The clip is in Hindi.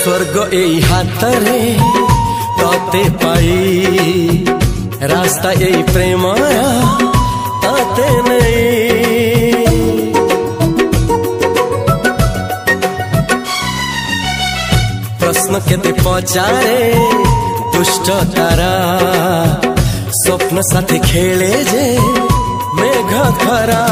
स्वर्ग एई हातरे तते पाई रास्ता एई प्रेमरा तते नहीं। प्रश्न केते पचारे दुष्ट तारा स्वप्न साथी खेले जे मेघ खरा।